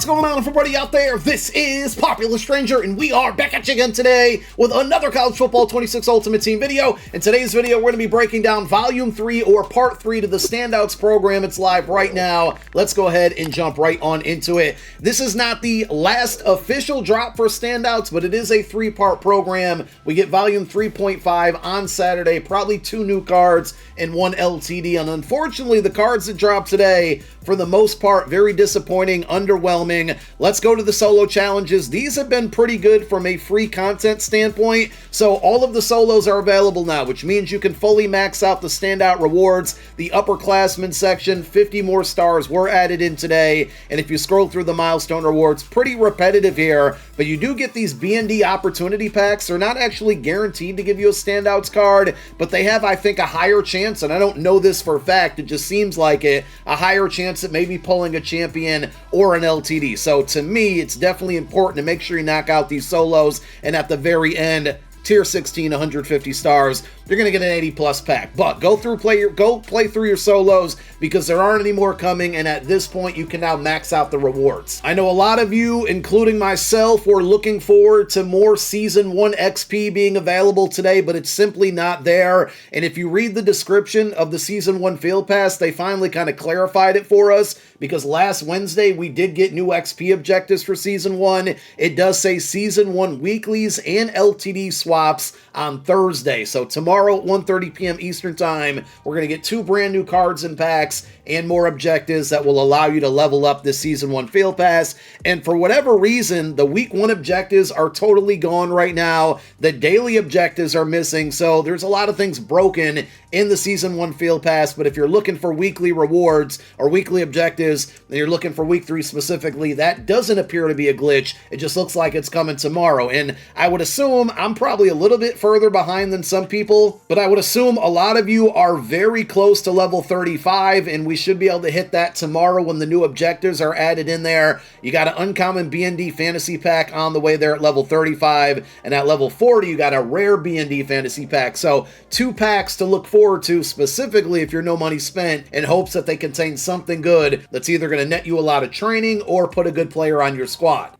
going on, everybody out there? This is Popular Stranger, and we are back at you again today with another College Football 26 Ultimate Team video. In today's video, we're going to be breaking down Volume 3, or Part 3 to the Standouts program. It's live right now. Let's go ahead and jump right on into it. This is not the last official drop for Standouts, but it is a 3-part program. We get Volume 3.5 on Saturday, probably 2 new cards and 1 LTD, and unfortunately, the cards that dropped today, for the most part, very disappointing, underwhelming. Let's go to the solo challenges. These have been pretty good from a free content standpoint. So all of the solos are available now, which means you can fully max out the standout rewards. The upperclassmen section, 50 more stars were added in today. And if you scroll through the milestone rewards, pretty repetitive here, but you do get these B&D opportunity packs. They're not actually guaranteed to give you a standouts card, but they have, I think, a higher chance, and I don't know this for a fact, it just seems like it, a higher chance at maybe pulling a champion or an LTD. So to me, it's definitely important to make sure you knock out these solos, and at the very end, Tier 16, 150 stars, you're going to get an 80 plus pack. But go play through your solos, because there aren't any more coming, and at this point you can now max out the rewards. I know a lot of you, including myself, were looking forward to more Season 1 XP being available today, but it's simply not there. And if you read the description of the Season 1 Field Pass, they finally kind of clarified it for us, because last Wednesday we did get new XP objectives for Season 1. It does say Season 1 weeklies and LTD swaps on Thursday. So tomorrow at 1:30 p.m. Eastern Time, we're going to get 2 brand new cards and packs and more objectives that will allow you to level up this Season 1 Field Pass. And for whatever reason, the Week 1 objectives are totally gone right now. The daily objectives are missing, so there's a lot of things broken in the Season 1 Field Pass. But if you're looking for weekly rewards or weekly objectives, and you're looking for Week 3 specifically, that doesn't appear to be a glitch. It just looks like it's coming tomorrow. And I would assume I'm probably a little bit further behind than some people, but I would assume a lot of you are very close to level 35, and we should be able to hit that tomorrow when the new objectives are added in there. You got an uncommon B&D fantasy pack on the way there at level 35, and at level 40 you got a rare B&D fantasy pack. So 2 packs to look forward to, specifically if you're no money spent, in hopes that they contain something good that's either going to net you a lot of training or put a good player on your squad.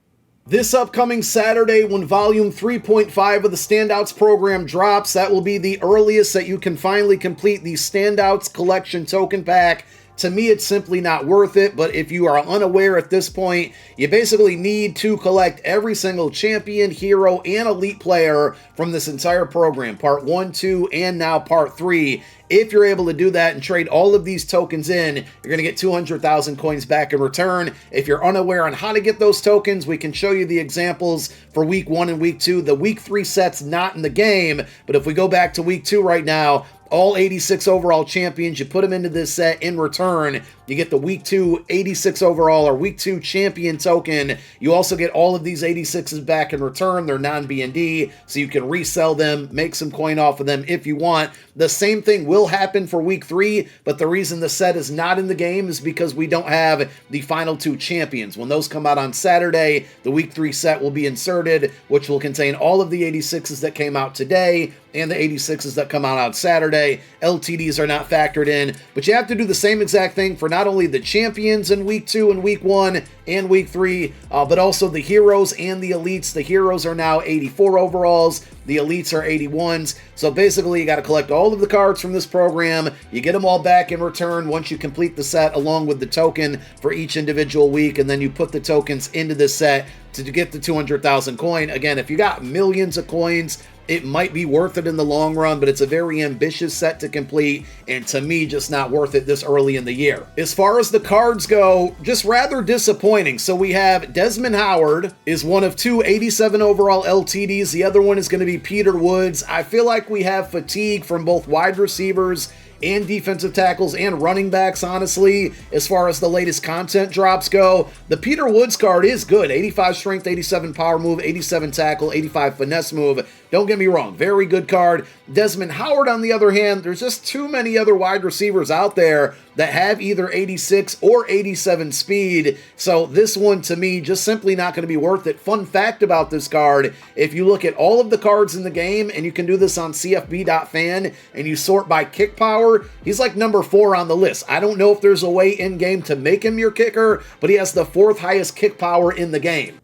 This upcoming Saturday, when Volume 3.5 of the Standouts program drops, that will be the earliest that you can finally complete the Standouts Collection Token Pack. To me, it's simply not worth it, but if you are unaware at this point, you basically need to collect every single champion, hero, and elite player from this entire program, Part 1, 2, and now Part 3. If you're able to do that and trade all of these tokens in, you're going to get 200,000 coins back in return. If you're unaware on how to get those tokens, we can show you the examples for Week 1 and Week 2. The Week 3 set's not in the game, but if we go back to Week 2 right now, all 86 overall champions, you put them into this set. In return, you get the Week 2 86 overall or Week 2 champion token. You also get all of these 86s back in return. They're non-B&D, so you can resell them, make some coin off of them if you want. The same thing will happen for Week 3, but the reason the set is not in the game is because we don't have the final 2 champions. When those come out on Saturday, the Week 3 set will be inserted, which will contain all of the 86s that came out today and the 86s that come out on Saturday. LTDs are not factored in, but you have to do the same exact thing for not only the champions in Week 2 and Week 1 and Week 3, but also the heroes and the elites. The heroes are now 84 overalls. The elites are 81s. So basically, you got to collect all of the cards from this program. You get them all back in return once you complete the set, along with the token for each individual week, and then you put the tokens into this set to get the 200,000 coin. Again, if you got millions of coins, it might be worth it in the long run, but it's a very ambitious set to complete, and to me, just not worth it this early in the year. As far as the cards go, just rather disappointing. So we have Desmond Howard is one of 2 87 overall LTDs. The other one is going to be Peter Woods. I feel like we have fatigue from both wide receivers and defensive tackles and running backs, honestly, as far as the latest content drops go. The Peter Woods card is good. 85 strength, 87 power move, 87 tackle, 85 finesse move. Don't get me wrong, very good card. Desmond Howard, on the other hand, there's just too many other wide receivers out there that have either 86 or 87 speed. So this one, to me, just simply not going to be worth it. Fun fact about this card, if you look at all of the cards in the game, and you can do this on CFB.fan, and you sort by kick power, he's like number 4 on the list. I don't know if there's a way in-game to make him your kicker, but he has the 4th highest kick power in the game.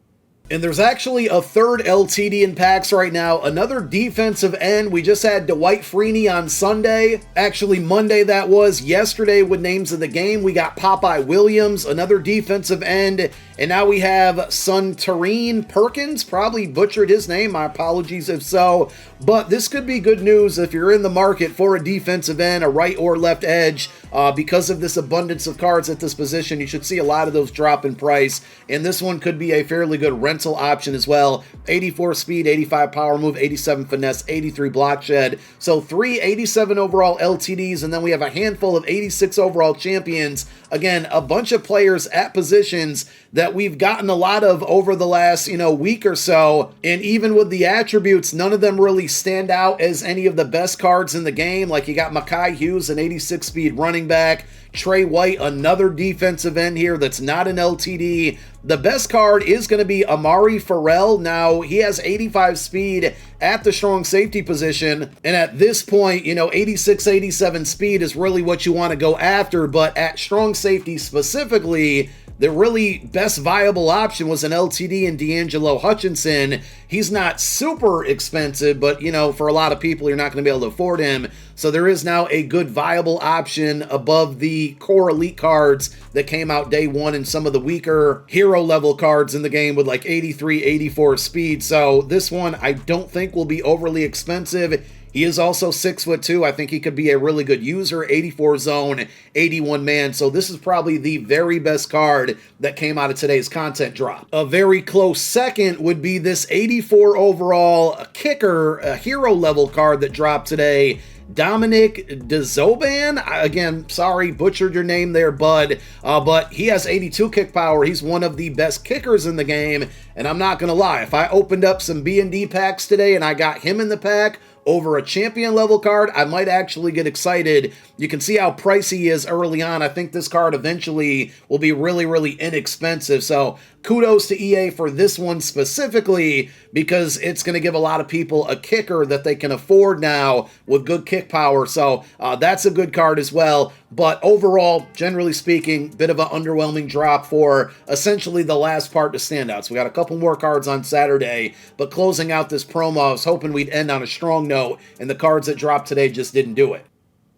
And there's actually a third LTD in packs right now, another defensive end. We just had Dwight Freeney on Sunday. Actually, Monday that was. Yesterday with names of the game, we got Popeye Williams, another defensive end. And now we have Suntarine Perkins, probably butchered his name, my apologies if so. But this could be good news if you're in the market for a defensive end, a right or left edge. Because of this abundance of cards at this position, you should see a lot of those drop in price. And this one could be a fairly good rental option as well. 84 speed, 85 power move, 87 finesse, 83 block shed. So 3 87 overall LTDs, and then we have a handful of 86 overall champions. Again, a bunch of players at positions that we've gotten a lot of over the last, week or so. And even with the attributes, none of them really stand out as any of the best cards in the game. Like you got Mekhi Hughes, an 86 speed running back. Trey White, another defensive end here that's not an LTD. The best card is going to be Amari Farrell. Now, he has 85 speed at the strong safety position. And at this point, 86, 87 speed is really what you want to go after. But at strong safety specifically, the really best viable option was an LTD in D'Angelo Hutchinson. He's not super expensive, but, for a lot of people, you're not going to be able to afford him. So there is now a good viable option above the core elite cards that came out day one and some of the weaker hero level cards in the game with like 83, 84 speed. So this one I don't think will be overly expensive. He is also 6'2". I think he could be a really good user. 84 zone, 81 man. So this is probably the very best card that came out of today's content drop. A very close second would be this 84 overall kicker, a hero level card that dropped today. Dominic Dezoban, again, sorry, butchered your name there, bud, but he has 82 kick power. He's one of the best kickers in the game, and I'm not gonna lie, if I opened up some B&D packs today and I got him in the pack over a champion level card, I might actually get excited. You can see how pricey he is early on. I think this card eventually will be really, really inexpensive. So kudos to EA for this one specifically, because it's going to give a lot of people a kicker that they can afford now with good kick power. So that's a good card as well. But overall, generally speaking, bit of an underwhelming drop for essentially the last part to standouts. We got a couple more cards on Saturday, but closing out this promo, I was hoping we'd end on a strong note, and the cards that dropped today just didn't do it.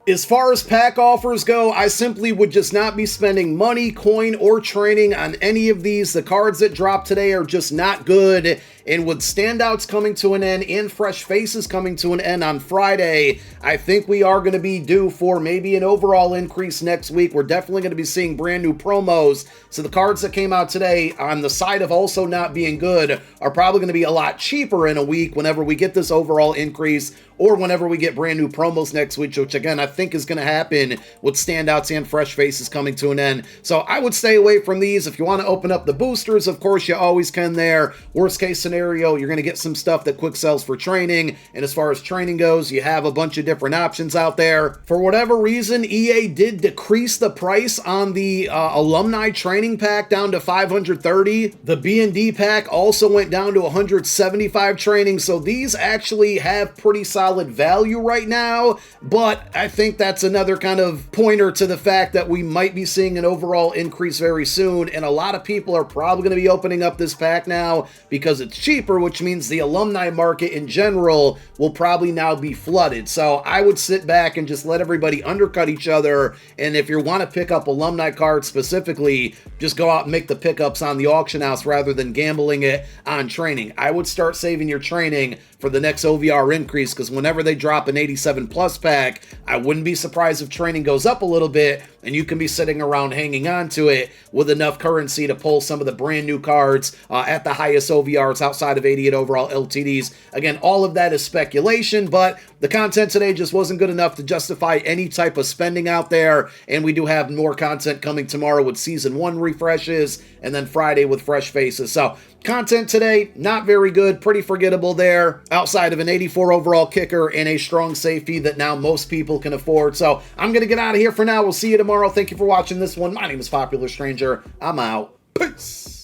As far as pack offers go, I simply would just not be spending money, coin, or training on any of these. The cards that dropped today are just not good. And with standouts coming to an end and fresh faces coming to an end on Friday, I think we are going to be due for maybe an overall increase next week. We're definitely going to be seeing brand new promos. So the cards that came out today, on the side of also not being good, are probably going to be a lot cheaper in a week whenever we get this overall increase, or whenever we get brand new promos next week, which again, I think is going to happen with standouts and fresh faces coming to an end. So I would stay away from these. If you want to open up the boosters, of course, you always can there. Worst case scenario, you're going to get some stuff that quick sells for training. And as far as training goes, you have a bunch of different options out there. For whatever reason, EA did decrease the price on the Alumni training pack down to 530. The B&D pack also went down to 175 training. So these actually have pretty solid value right now, but I think that's another kind of pointer to the fact that we might be seeing an overall increase very soon, and a lot of people are probably going to be opening up this pack now because it's cheaper, which means the alumni market in general will probably now be flooded. So I would sit back and just let everybody undercut each other, and if you want to pick up alumni cards specifically, just go out and make the pickups on the auction house rather than gambling it on training. I would start saving your training for the next OVR increase, because whenever they drop an 87 plus pack, I wouldn't be surprised if training goes up a little bit and you can be sitting around hanging on to it with enough currency to pull some of the brand new cards at the highest OVRs outside of 88 overall LTDs. Again, all of that is speculation, but the content today just wasn't good enough to justify any type of spending out there, and we do have more content coming tomorrow with Season 1 refreshes, and then Friday with fresh faces. So, content today, not very good, pretty forgettable there, outside of an 84 overall kicker and a strong safety that now most people can afford. So, I'm going to get out of here for now. We'll see you tomorrow. Thank you for watching this one. My name is Popular Stranger. I'm out. Peace.